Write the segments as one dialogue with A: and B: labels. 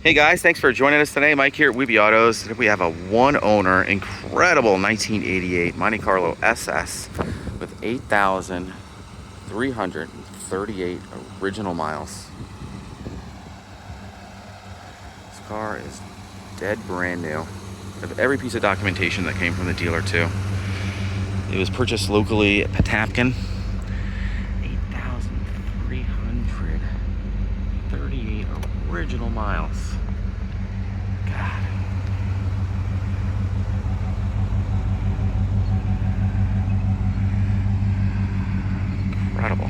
A: Hey guys, thanks for joining us today. Mike here at Weeby Autos. We have a one-owner, incredible 1988 Monte Carlo SS with 8,338 original miles. This car is dead brand new. I have every piece of documentation that came from the dealer too. It was purchased locally at Patapsco. 8,338 original miles. God. Incredible.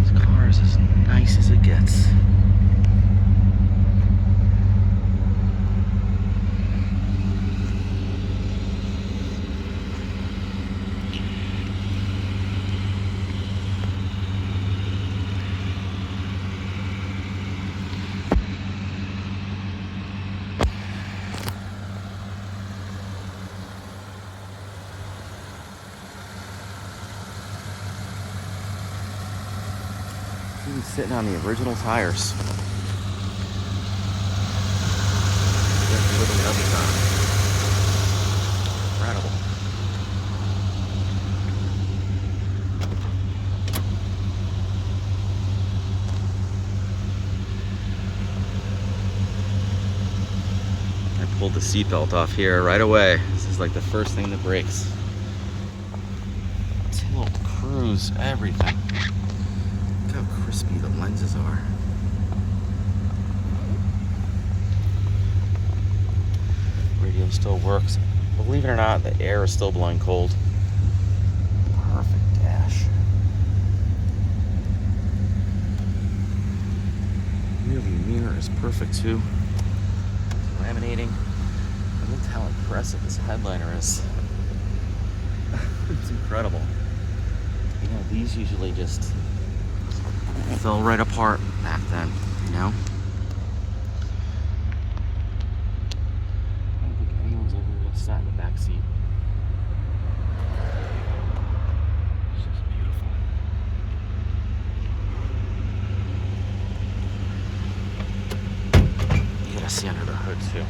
A: This car is as nice as it gets. Even sitting on the original tires. Literally every time. Incredible. I pulled the seatbelt off here right away. This is like the first thing that breaks. Tilt, cruise, everything. Look how crispy the lenses are. Radio still works. Believe it or not, the air is still blowing cold. Perfect dash. Rearview mirror is perfect too. Laminating. And look how impressive this headliner is. It's incredible. You know, these usually just fell right apart back then, you know? I don't think anyone's ever really sat in the back seat. It's just beautiful. You gotta see under the hood too.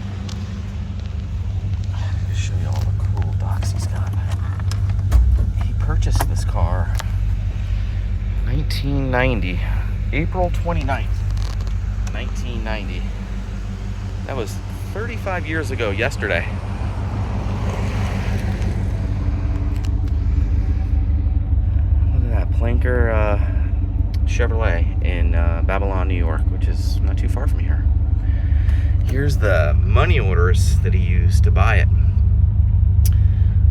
A: Let me show you all the cool docs he's got. He purchased this car 1990, April 29th, 1990. That was 35 years ago yesterday. Look at that Planker Chevrolet in Babylon, New York, which is not too far from here. Here's the money orders that he used to buy it.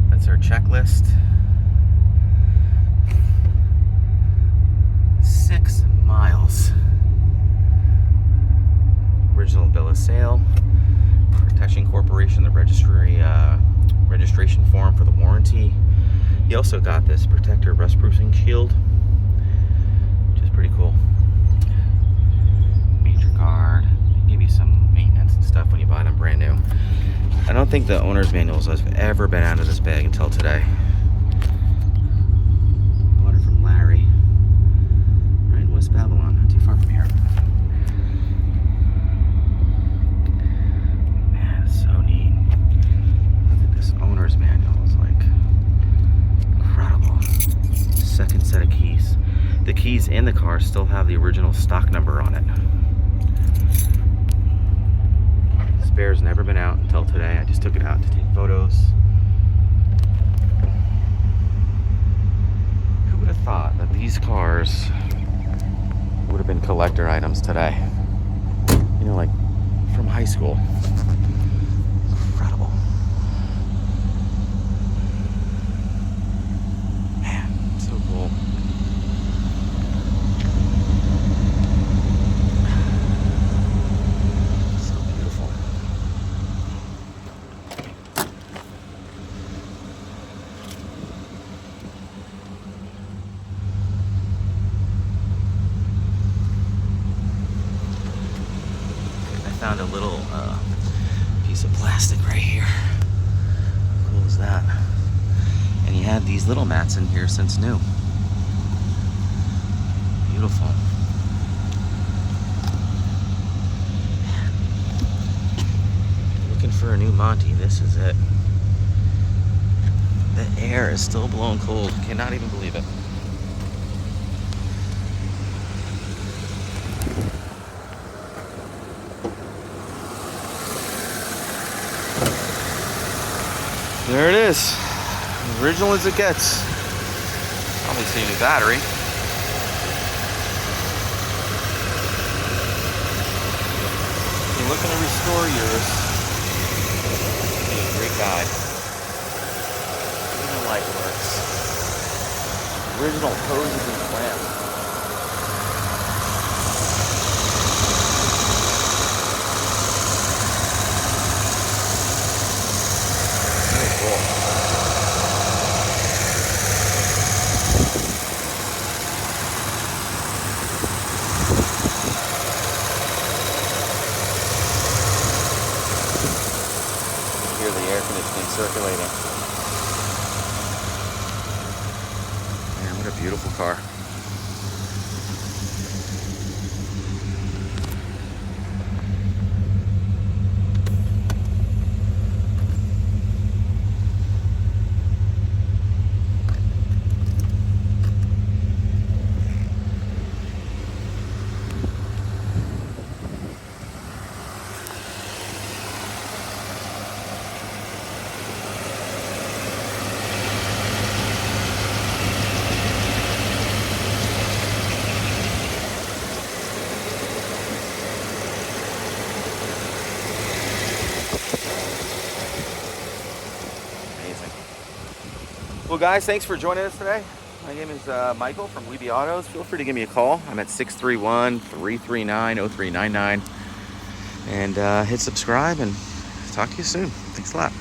A: That's our checklist. 6 miles. Original bill of sale. Protection Corporation, the registration form for the warranty. He also got this protector rust-proofing shield, which is pretty cool. Major card. They give you some maintenance and stuff when you buy them brand new. I don't think the owner's manuals have ever been out of this bag until today. Babylon, not too far from here. Man, it's so neat. Look at this owner's manual. It's like incredible. Second set of keys. The keys in the car still have the original stock number on it. Spare's never been out until today. I just took it out to take photos. Who would have thought that these cars would have been collector items today? You know, like from high school. Incredible. Man, so cool. So beautiful. Found a little piece of plastic right here. How cool is that? And he had these little mats in here since new. beautiful. Looking for a new Monte, this is it. The air is still blowing cold. Cannot even believe it. There it is. Original as it gets. Obviously a new battery. If you're looking to restore yours, be a great guide. Even the light works. Original hoses and clamps. Very cool. Hear the air conditioning circulating. Man, what a beautiful car. Well, guys, thanks for joining us today. My name is Michael from Weeby Autos. Feel free to give me a call. I'm at 631-339-0399. And hit subscribe and talk to you soon. Thanks a lot.